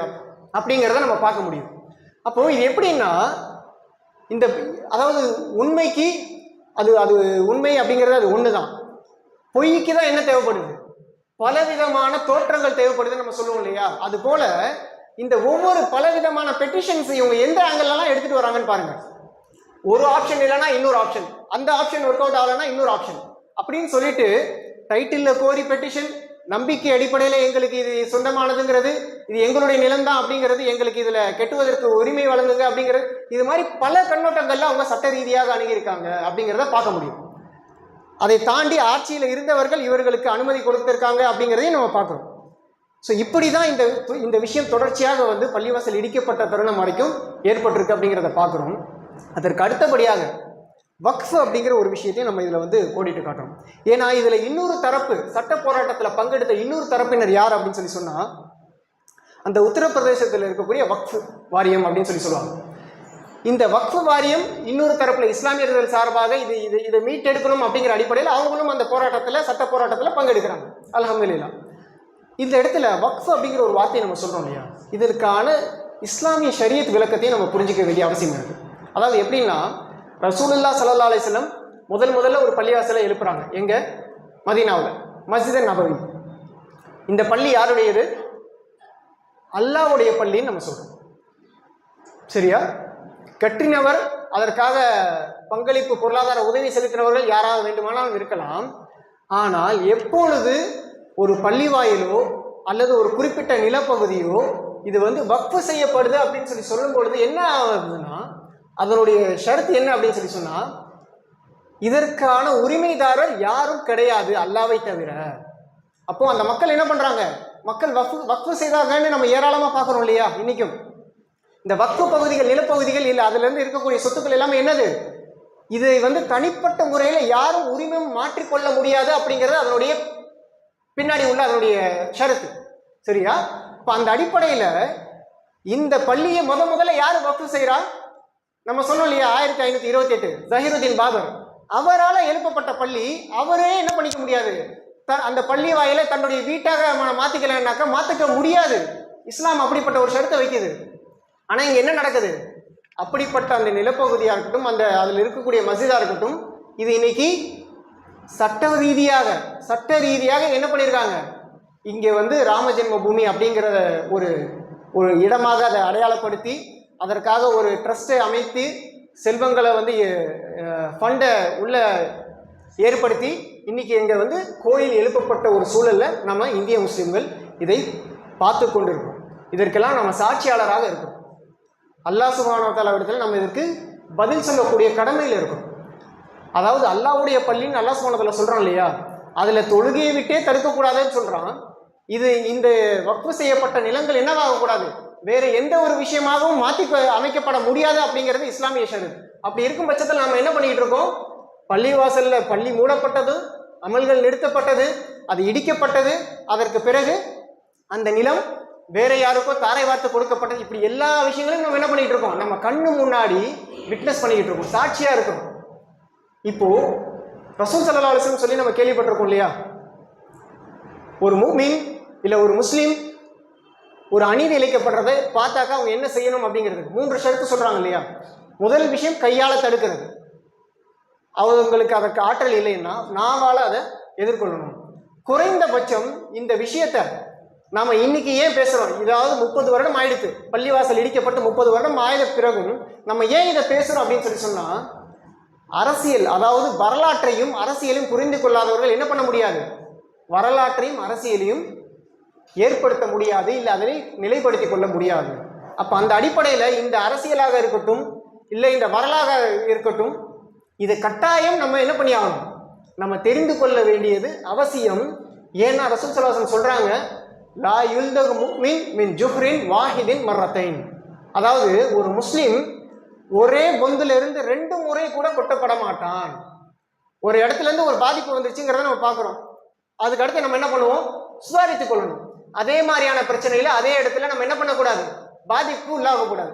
அப்படிங்கிறத நம்ம பார்க்க முடியும். அப்போ இது எப்படின்னா, இந்த அதாவது உண்மைக்கு அது அது உண்மை அப்படிங்கிறது அது ஒன்று தான். பொய்க்கு தான் என்ன தேவைப்படுது, பலவிதமான தோற்றங்கள் தேவைப்படுதுன்னு நம்ம சொல்லுவோம் இல்லையா. அது போல இந்த ஒவ்வொரு பலவிதமான பெட்டிஷன்ஸ் இவங்க எந்த ஆங்கிள்லாம் எடுத்துட்டு வராங்கன்னு பாருங்க. ஒரு ஆப்ஷன் இல்லைன்னா இன்னொரு ஆப்ஷன், அந்த ஆப்ஷன் ஒர்க் அவுட் ஆகலைன்னா இன்னொரு ஆப்ஷன் அப்படின்னு சொல்லிட்டு டைட்டில் கோரி பெட்டிஷன், நம்பிக்கை அடிப்படையில் எங்களுக்கு இது சொந்தமானதுங்கிறது, இது எங்களுடைய நிலம்தான் அப்படிங்கிறது, எங்களுக்கு இதில் கெட்டுவதற்கு உரிமை வழங்குங்க அப்படிங்கிறது, இது மாதிரி பல கண்ணோட்டங்கள்ல அவங்க சட்ட ரீதியாக அணுகியிருக்காங்க அப்படிங்கிறத பார்க்க முடியும். அதை தாண்டி ஆட்சியில் இருந்தவர்கள் இவர்களுக்கு அனுமதி கொடுத்திருக்காங்க அப்படிங்கிறதையும் நம்ம பார்க்கணும். ஸோ இப்படி தான் இந்த விஷயம் தொடர்ச்சியாக வந்து பள்ளிவாசல் இடிக்கப்பட்ட தருணம் வரைக்கும் ஏற்பட்டிருக்கு அப்படிங்கிறத பார்க்குறோம். அதற்கு அடுத்தபடியாக வக்ஃப் அப்படிங்கிற ஒரு விஷயத்தையும் நம்ம இதில் வந்து கோடிட்டு காட்டுறோம். ஏன்னா இதில் இன்னொரு தரப்பு, சட்ட போராட்டத்தில் பங்கெடுத்த இன்னொரு தரப்பினர் யார் அப்படின்னு சொல்லி சொன்னால், அந்த உத்தரப்பிரதேசத்தில் இருக்கக்கூடிய வக்ஃப் வாரியம் அப்படின்னு சொல்லி சொல்லுவாங்க. இந்த வக்ஃப் வாரியம் இன்னொரு தரப்பில் இஸ்லாமியர்கள் சார்பாக இதை மீட்டெடுக்கணும் அப்படிங்கிற அடிப்படையில் அவங்களும் அந்த போராட்டத்தில், சட்ட போராட்டத்தில் பங்கெடுக்கிறாங்க. அல்ஹம்துலில்லாஹ். இந்த இடத்துல வக்ஃப் அப்படிங்கிற ஒரு வார்த்தையை நம்ம சொல்கிறோம் இல்லையா, இதற்கான இஸ்லாமிய ஷரியத் விளக்கத்தையும் நம்ம புரிஞ்சிக்க வேண்டிய அவசியம் இருக்குது. அதாவது எப்படின்னா, ரசூலுல்லாஹ் ஸல்லல்லாஹு அலைஹி வஸல்லம் முதல்ல ஒரு பள்ளிவாசலை எழுப்புறாங்க. எங்க? மதீனாவில், மஸ்ஜித் நபவி. இந்த பள்ளி யாருடையது? அல்லாஹ்வுடைய பள்ளின்னு நம்ம சொல்றோம். சரியா? கட்டினவர், அதற்காக பங்களிப்பு பொருளாதார உதவி செலுத்தினவர்கள் யாராவது வேண்டுமானாலும் இருக்கலாம். ஆனால் எப்பொழுது ஒரு பள்ளிவாயிலோ அல்லது ஒரு குறிப்பிட்ட நிலப்பகுதியோ இது வந்து வக்ஃப் செய்யப்படுது அப்படின்னு சொல்லும் பொழுது என்ன ஆகுதுன்னா, அதனுடைய ஷரத்து என்ன அப்படின்னு சொன்னா, இதற்கான உரிமைதாரர் யாரும் கிடையாது அல்லாஹ்வை தவிர. அப்போ அந்த மக்கள் என்ன பண்றாங்க, மக்கள் வக்ஃப் செய்தாங்கன்னு நம்ம ஏராளமா பார்க்கறோம் இல்லையா. இன்னைக்கும் இந்த வக்ஃப் பகுதிகள், நிலப்பகுதிகள் இல்லை, அதுல இருந்து இருக்கக்கூடிய சொத்துக்கள் எல்லாமே என்னது, இதை வந்து தனிப்பட்ட முறையில யாரும் உரிமை மாற்றிக்கொள்ள முடியாது அப்படிங்கிறது அதனுடைய பின்னாடி உள்ள அதனுடைய ஷரத்து. சரியா? இப்போ அந்த அடிப்படையில் இந்த பள்ளியை முதல்ல யார் வக்ஃப் செய்கிறா, நம்ம சொன்னோம் இல்லையா, 1528 ஜஹீருதீன் பாபர் அவரால் எழுப்பப்பட்ட பள்ளி. அவரே என்ன பண்ணிக்க முடியாது, அந்த பள்ளி வாயில தன்னுடைய வீட்டாக மாற்றிக்கலன்னாக்கா மாற்றிக்க முடியாது. இஸ்லாம் அப்படிப்பட்ட ஒரு ஷரத்தை வைக்குது. ஆனால் இங்கே என்ன நடக்குது, அப்படிப்பட்ட அந்த நிலப்பகுதியாக இருக்கட்டும், அந்த அதில் இருக்கக்கூடிய மஸ்ஜிதாக இருக்கட்டும், இது இன்னைக்கு சட்ட ரீதியாக என்ன பண்ணியிருக்காங்க, இங்கே வந்து ராமஜென்ம பூமி அப்படிங்கிற ஒரு இடமாக அதை அடையாளப்படுத்தி அதற்காக ஒரு ட்ரஸ்ட்டை அமைத்து செல்வங்களை வந்து ஃபண்டை உள்ள ஏற்படுத்தி இன்னைக்கு இங்கே வந்து கோயில் எழுப்பப்பட்ட ஒரு சூழலில் நம்ம இந்திய முஸ்லீம்கள் இதை பார்த்து கொண்டு இருக்கோம். இதற்கெல்லாம் நம்ம சாட்சியாளராக இருக்கோம். அல்லாஹ் சுப்ஹானஹு வ தஆலா இடத்துல நம்ம இதற்கு பதில் சொல்லக்கூடிய கடமையில் இருக்கோம். அதாவது அல்லாஹ்வுடைய பள்ளின்னு அல்லாஹ் சுப்ஹானஹு வ தஆலா சொல்கிறான் இல்லையா, அதில் தொழுகையை விட்டே தடுக்கக்கூடாதுன்னு சொல்கிறான். இது இந்த வக்ஃப் செய்யப்பட்ட நிலங்கள் என்னவாகக்கூடாது, வேறு எந்த ஒரு விஷயமாகவும் மாற்றி அமைக்கப்பட முடியாது அப்படிங்கிறது இஸ்லாமிய ஷரீஅத். அப்படி இருக்கும் பட்சத்தில் நாம் என்ன பண்ணிக்கிட்டு இருக்கோம், பள்ளிவாசலில் பள்ளி மூடப்பட்டது, அமல்கள் நிறுத்தப்பட்டது, அது இடிக்கப்பட்டது, அதற்கு பிறகு அந்த நிலம் வேற யாருக்கோ தாரை வார்த்து கொடுக்கப்பட்டது, இப்படி எல்லா விஷயங்களையும் நம்ம என்ன பண்ணிட்டு இருக்கோம், நம்ம கண்ணு முன்னாடி விட்னஸ் பண்ணிக்கிட்டு இருக்கோம், சாட்சியாக இருக்கோம். இப்போ ரசூல் ஸல்லல்லாஹு அலைஹி வஸல்லம் சொல்லி நம்ம கேள்விப்பட்டிருக்கோம் இல்லையா, ஒரு முஃமின் இல்லை ஒரு முஸ்லீம் ஒரு அநீதி இழைக்கப்படுறதை பார்த்தாக்கா அவங்க என்ன செய்யணும் அப்படிங்கிறது 3 ஷரத்து சொல்கிறாங்க இல்லையா. முதல் விஷயம் கையால் தடுக்கிறது, அவங்களுக்கு அதற்கு ஆற்றல் இல்லைன்னா நாவால் அதை எதிர்கொள்ளணும். குறைந்தபட்சம் இந்த விஷயத்தை நாம் இன்னைக்கு ஏன் பேசுகிறோம், இதாவது 30 வருடம் ஆயிடுத்து, பள்ளிவாசல் இடிக்கப்பட்டு 30 வருடம் ஆயிட பிறகும் நம்ம ஏன் இதை பேசுகிறோம் அப்படின்னு சொன்னால், அரசியல், அதாவது வரலாற்றையும் அரசியலையும் புரிந்து கொள்ளாதவர்கள் என்ன பண்ண முடியாது, வரலாற்றையும் அரசியலையும் ஏற்படுத்த முடியாது, இல்லை அதனை நிலைப்படுத்தி கொள்ள முடியாது. அப்போ அந்த அடிப்படையில் இந்த அரசியலாக இருக்கட்டும் இல்லை இந்த வரலாறாக இருக்கட்டும், இதை கட்டாயம் நம்ம என்ன பண்ணி ஆகணும், நம்ம தெரிந்து கொள்ள வேண்டியது அவசியம். ஏன்னா ரசூல் ஸல்லல்லாஹு அலைஹி வஸல்லம் சொல்கிறாங்க, லா யுல்தகு முஃமின் மின் ஜுஹ்ரின் வாஹிதின் மர்ரத்தைன். அதாவது ஒரு முஸ்லீம் ஒரே பொந்துல இருந்து 2 முறை கூட கொட்டப்பட மாட்டான். ஒரு இடத்துல இருந்து ஒரு பாதிப்பு வந்துருச்சுங்கிறத நம்ம பார்க்குறோம். அதுக்கு அடுத்து நம்ம என்ன பண்ணுவோம்? சுதாரித்துக் கொள்ளணும். அதே மாதிரியான பிரச்சனையில அதே இடத்துல நம்ம என்ன பண்ணக்கூடாது? பாதிப்பு உள்ளாகக்கூடாது.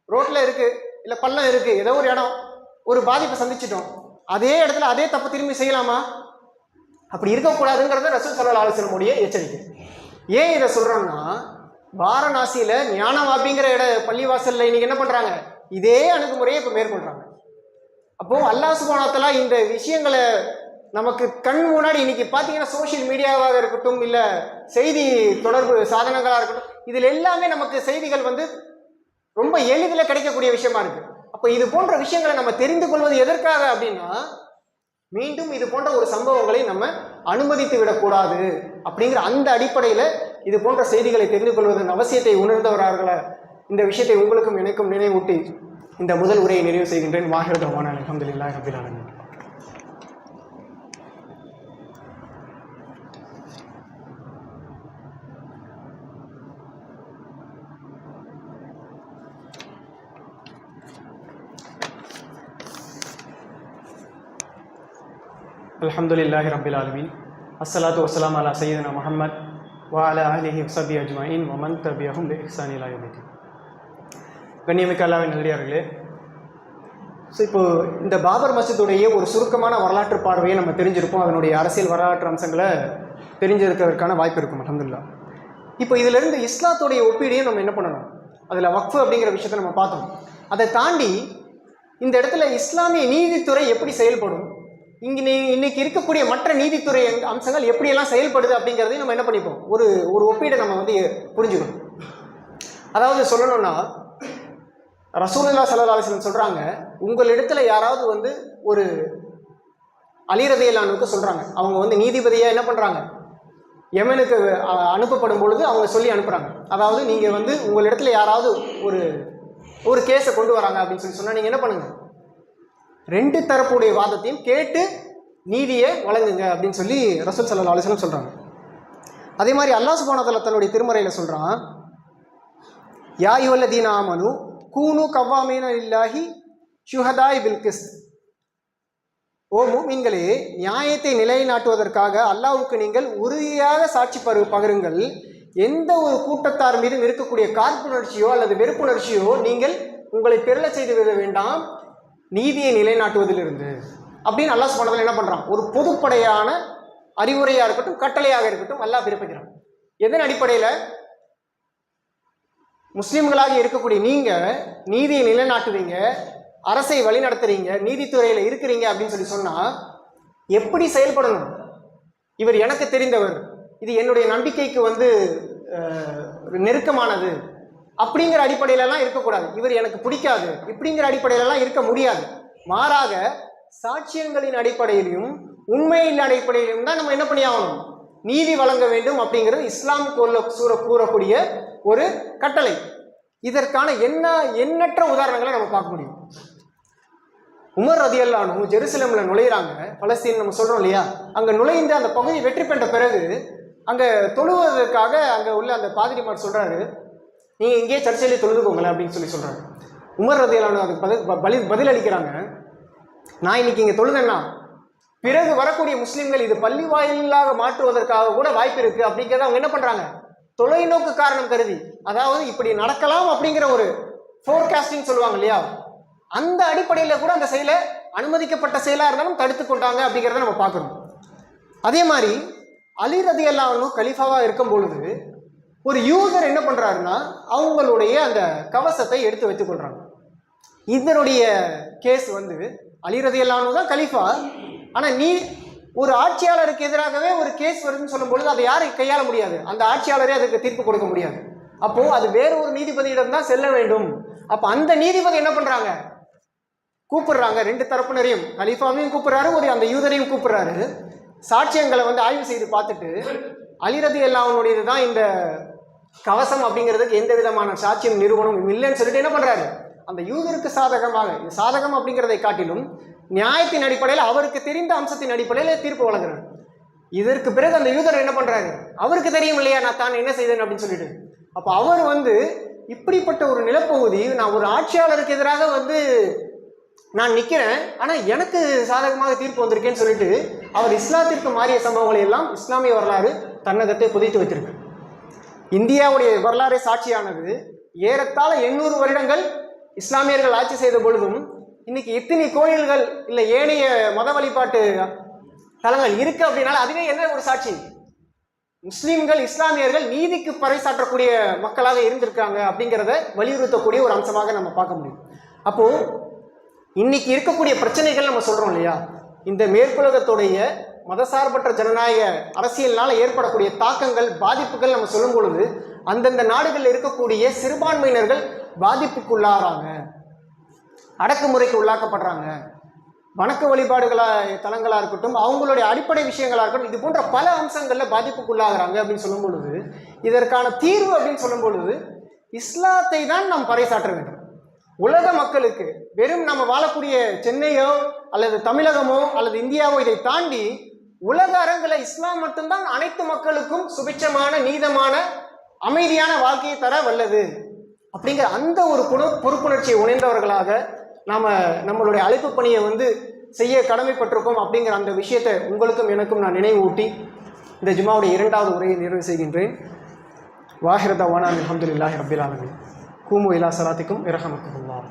ரோட்ல இருக்கு, இல்ல பள்ளம் இருக்கு, ஏதோ ஒரு இடம், ஒரு பாதிப்பை சந்திச்சிட்டோம், அதே இடத்துல அதே தப்பு திரும்பி செய்யலாமா? அப்படி இருக்கக்கூடாதுங்கிறத ரசூல் ஸல்லல்லாஹு அலைஹி வஸல்லம் எச்சரிக்கை. ஏன் இதை சொல்றோம்னா, வாரணாசியில ஞானவாபிங்கிற பள்ளிவாசல்ல இன்னைக்கு என்ன பண்றாங்க? இதே அணுகுமுறையை இப்ப மேற்கொள்றாங்க. அப்போ அல்லாஹ் சுப்ஹானஹு வ தஆலா இந்த விஷயங்களை நமக்கு கண் முன்னாடி இன்னைக்கு பார்த்தீங்கன்னா சோசியல் மீடியாவாக இருக்கட்டும், இல்லை செய்தி தொடர்பு சாதனங்களாக இருக்கட்டும், இதில் எல்லாமே நமக்கு செய்திகள் வந்து ரொம்ப எளிதில் கிடைக்கக்கூடிய விஷயமா இருக்கு. அப்போ இது போன்ற விஷயங்களை நம்ம தெரிந்து கொள்வது எதற்காக அப்படின்னா, மீண்டும் இது போன்ற ஒரு சம்பவங்களை நம்ம அனுமதித்து விடக்கூடாது அப்படிங்கிற அந்த அடிப்படையில் இது போன்ற செய்திகளை தெரிந்து கொள்வதன் அவசியத்தை உணர்ந்தவர்கள இந்த விஷயத்தை உங்களுக்கும் எனக்கும் நினைவூட்டி இந்த முதல் உரையை நிறைவு செய்கின்றேன். வாஹிர் தஅவானா அல்ஹம்துலில்லாஹி ரப்பில் ஆலமீன். அல்ஹம்துலில்லாஹி ரப்பில் ஆலமீன். அஸ்ஸலாத்து வஸ்ஸலாமு அலா சய்யிதினா முஹம்மத் வ அலா ஆலிஹி வஸஹ்பிஹி அஜ்மஈன் வ மன் தபிஅஹும் பி இஹ்சான் இலா யௌமிddin. கண்ணியமிக்க அல்லாஹ்வின் நல்லடியார்களே, இப்போ இந்த பாபர் மஸ்ஜிதுடைய ஒரு சுருக்கமான வரலாற்று பார்வையை நம்ம தெரிஞ்சிருப்போம். அதனுடைய அரசியல் வரலாற்று அம்சங்களை தெரிஞ்சிருக்கிறதுக்கான வாய்ப்பு இருக்கும் அல்ஹம்துலில்லாஹ். இப்போ இதிலிருந்து இஸ்லாத்துடைய ஒப்பீடையும் நம்ம என்ன பண்ணணும்? அதில் வக்ஃப் அப்படிங்கிற விஷயத்தை நம்ம பார்த்தோம். அதை தாண்டி இந்த இடத்துல இஸ்லாமிய நீதித்துறை எப்படி செயல்படும், இன்னைக்கு இருக்கக்கூடிய மற்ற நீதித்துறை அம்சங்கள் எப்படியெல்லாம் செயல்படுது அப்படிங்கிறதையும் நம்ம என்ன பண்ணிப்போம்? ஒரு ஒப்பீடை நம்ம வந்து புரிஞ்சுக்கணும். அதாவது சொல்லணும்னா, ரசூலுல்லாஹி ஸல்லல்லாஹு அலைஹி வஸல்லம் சொல்றாங்க, உங்களிடத்துல யாராவது வந்து ஒரு அலி ரலியல்லாஹு அன்ஹுக்கு சொல்றாங்க, அவங்க வந்து நீதிபதியா என்ன பண்றாங்க, யமனுக்கு அனுப்பப்படும் பொழுது அவங்க சொல்லி அனுப்புறாங்க. அதாவது நீங்க வந்து உங்களிடத்துல யாராவது ஒரு கேஸை கொண்டு வராங்க அப்படின்னு சொல்லி சொன்னா நீங்க என்ன பண்ணுங்க? 2 தரப்புடைய வாதத்தையும் கேட்டு நீதியை வழங்குங்க அப்படின்னு சொல்லி ரசூல் ஸல்லல்லாஹு அலைஹி வஸல்லம் சொல்றாங்க. அதே மாதிரி அல்லாஹ் சுப்ஹானஹு வ தஆலா தன்னுடைய திருமறையில சொல்றான், யா அய்யுஹல்லதீன ஆமனு கூனு கவ்வாமீன லில்லாஹி ஷுஹதாய் பில் கிஸ்த். ஓ முஃமின்களே, நியாயத்தை நிலைநாட்டுவதற்காக அல்லாஹ்வுக்கு நீங்கள் உறுதியாக சாட்சி பகருங்கள். எந்த ஒரு கூட்டத்தார் மீதும் இருக்கக்கூடிய காழ்ப்புணர்ச்சியோ அல்லது வெறுப்புணர்ச்சியோ நீங்கள் உங்களை பெருள செய்து விட வேண்டாம் நீதியை நிலைநாட்டுவதிலிருந்து அப்படின்னு அல்லாஹ் சுப்ஹானஹு வ தஆலா என்ன பண்றான்? ஒரு பொதுப்படையான அறிவுரையாக இருக்கட்டும், கட்டளையாக இருக்கட்டும், அல்லாஹ் பிறப்பிக்கிறான். எதன் அடிப்படையில்? முஸ்லிம்களாக இருக்கக்கூடிய நீங்க நீதியை நிலைநாட்டுவீங்க, அரசை வழிநடத்துறீங்க, நீதித்துறையில் இருக்கிறீங்க அப்படின்னு சொல்லி சொன்னா எப்படி செயல்படணும்? இவர் எனக்கு தெரிந்தவர், இது என்னுடைய நம்பிக்கைக்கு வந்து நெருக்கமானது அப்படிங்கிற அடிப்படையிலலாம் இருக்கக்கூடாது. இவர் எனக்கு பிடிக்காது இப்படிங்கிற அடிப்படையிலலாம் இருக்க முடியாது. மாறாக சாட்சியங்களின் அடிப்படையிலும் உண்மையின் அடிப்படையிலும் தான் நம்ம என்ன பண்ணி ஆகணும்? நீதி வழங்க வேண்டும் அப்படிங்கிறது இஸ்லாம் கூறக்கூடிய ஒரு கட்டளை. இதற்கான எண்ணற்ற உதாரணங்களை நம்ம பார்க்க முடியும். உமர் ரலியல்லாஹு அன்ஹு ஜெருசலேம்ல நுழையிறாங்க. பலஸ்தீன் நம்ம சொல்றோம் இல்லையா, அங்க நுழைந்து அந்த பகுதி வெற்றி பெற்ற பிறகு அங்க தொழுவதற்காக அங்க உள்ள அந்த பாதிரிமார் சொல்றாரு, நீங்க இங்கேயே சர்ச்சையிலே தொழுதுக்கோங்களேன் அப்படின்னு சொல்லி சொல்றாங்க. உமர் ரலியல்லாஹு அன்ஹு அதுக்கு பதில் அளிக்கிறாங்க, நான் இன்னைக்கு இங்க தொழுதேன்னா பிறகு வரக்கூடிய முஸ்லிம்கள் இது பள்ளி வாயிலாக மாற்றுவதற்காக கூட வாய்ப்பு இருக்கு அப்படிங்கிறத அவங்க என்ன பண்றாங்க? தொலைநோக்கு காரணம் கருதி, அதாவது இப்படி நடக்கலாம் அப்படிங்கிற ஒரு ஃபோர்காஸ்டிங் சொல்லுவாங்க இல்லையா, அந்த அடிப்படையில் கூட அந்த செயலை அனுமதிக்கப்பட்ட செயலாக இருந்தாலும் தடுத்து கொண்டாங்க அப்படிங்கிறத நம்ம பார்க்கணும். அதே மாதிரி அலி ரலியல்லாஹு அன்ஹு கலீஃபாவாக இருக்கும் பொழுது ஒரு யூதர் என்ன பண்றாருன்னா அவங்களுடைய அந்த கவசத்தை எடுத்து வைத்துக் கொள்றாங்க. இதனுடைய கேஸ் வந்து அலி ரலியல்லாஹு அன்ஹு தான் கலீஃபா, ஆனால் நீ ஒரு ஆட்சியாளருக்கு எதிராகவே ஒரு கேஸ் வருதுன்னு சொல்லும் பொழுது அதை யாரும் கையாள முடியாது, அந்த ஆட்சியாளரே அதுக்கு தீர்ப்பு கொடுக்க முடியாது. அப்போ அது வேற ஒரு நீதிபதியிடம் தான் செல்ல வேண்டும். அப்போ அந்த நீதிபதி என்ன பண்றாங்க? கூப்பிடுறாங்க 2 தரப்பினரையும், கலீஃபாவையும் கூப்பிடுறாரு, அந்த யூதரையும் கூப்பிடுறாரு. சாட்சியங்களை வந்து ஆய்வு செய்து பார்த்துட்டு அலி ரலியல்லாஹு அன்ஹுடையது தான் இந்த கவசம் அப்படிங்கிறதுக்கு எந்த விதமான சாட்சியம் நிரூபணம் இல்லைன்னு சொல்லிட்டு என்ன பண்றாரு? அந்த யூதருக்கு சாதகமாக, சாதகம் அப்படிங்கிறதை காட்டிலும் நியாயத்தின் அடிப்படையில் அவருக்கு தெரிந்த அம்சத்தின் அடிப்படையில் தீர்ப்பு வழங்குறாரு. இதற்கு பிறகு அந்த யூதர் என்ன பண்றாரு? அவருக்கு தெரியும் இல்லையா நான் தான் என்ன செய்தேன் அப்படின்னு சொல்லிட்டு. அப்போ அவர் வந்து இப்படிப்பட்ட ஒரு நிலப்பகுதி, நான் ஒரு ஆட்சியாளருக்கு எதிராக வந்து நான் நிற்கிறேன், ஆனால் எனக்கு சாதகமாக தீர்ப்பு வந்திருக்கேன்னு சொல்லிட்டு அவர் இஸ்லாத்திற்கு மாறிய சம்பவங்களை எல்லாம் இஸ்லாமிய வரலாறு தன்னகத்தை புதைத்து வைத்திருக்கு. இந்தியாவுடைய வரலாறு சாட்சியானது. ஏறத்தாழ 800 வருடங்கள் இஸ்லாமியர்கள் ஆட்சி செய்த பொழுதும் இன்னைக்கு எத்தனை கோயில்கள் இல்லை ஏனைய மத வழிபாட்டு தலங்கள் இருக்கு அப்படின்னால அதுவே என்ன ஒரு சாட்சி? முஸ்லீம்கள் இஸ்லாமியர்கள் நீதிக்கு பறைசாற்றக்கூடிய மக்களாக இருந்திருக்காங்க அப்படிங்கிறத வலியுறுத்தக்கூடிய ஒரு அம்சமாக நம்ம பார்க்க முடியும். அப்போ இன்னைக்கு இருக்கக்கூடிய பிரச்சனைகள் நம்ம சொல்றோம் இல்லையா, இந்த மேற்குலகத்துடைய மதசார்பற்ற ஜனநாயக அரசியல்னால ஏற்படக்கூடிய தாக்கங்கள், பாதிப்புகள் நம்ம சொல்லும் பொழுது அந்தந்த நாடுகளில் இருக்கக்கூடிய சிறுபான்மையினர்கள் பாதிப்புக்குள்ளாகிறாங்க, அடக்குமுறைக்கு உள்ளாக்கப்படுறாங்க. வணக்க வழிபாடுகளா தலங்களாக இருக்கட்டும், அவங்களுடைய அடிப்படை விஷயங்களாக இருக்கட்டும், இது போன்ற பல அம்சங்களில் பாதிப்புக்குள்ளாகிறாங்க அப்படின்னு சொல்லும் பொழுது இதற்கான தீர்வு அப்படின்னு சொல்லும் பொழுது இஸ்லாத்தை தான் நாம் பறைசாற்ற வேண்டும். உலக மக்களுக்கு வெறும் நம்ம வாழக்கூடிய சென்னையோ அல்லது தமிழகமோ அல்லது இந்தியாவோ இதை தாண்டி உலக அரங்கில் இஸ்லாம் மட்டும்தான் அனைத்து மக்களுக்கும் சுபிட்சமான, நீதமான, அமைதியான வாழ்க்கையை தர வல்லது அப்படிங்கிற அந்த ஒரு பொறுப்புணர்ச்சியை உணர்ந்தவர்களாக நாம் நம்மளுடைய அழைப்பு பணியை வந்து செய்ய கடமைப்பட்டிருக்கோம் அப்படிங்கிற அந்த விஷயத்தை உங்களுக்கும் எனக்கும் நான் நினைவு ஊட்டி இந்த ஜும்மாவுடைய 2வது உரையை நிறைவு செய்கின்றேன். வாஹிர தவானா அல்ஹம்துலில்லாஹி ரப்பில் ஆலமீன். கூமு இலா ஸலாத்திக்கும் இரஹமக்குமுல்லாஹ்.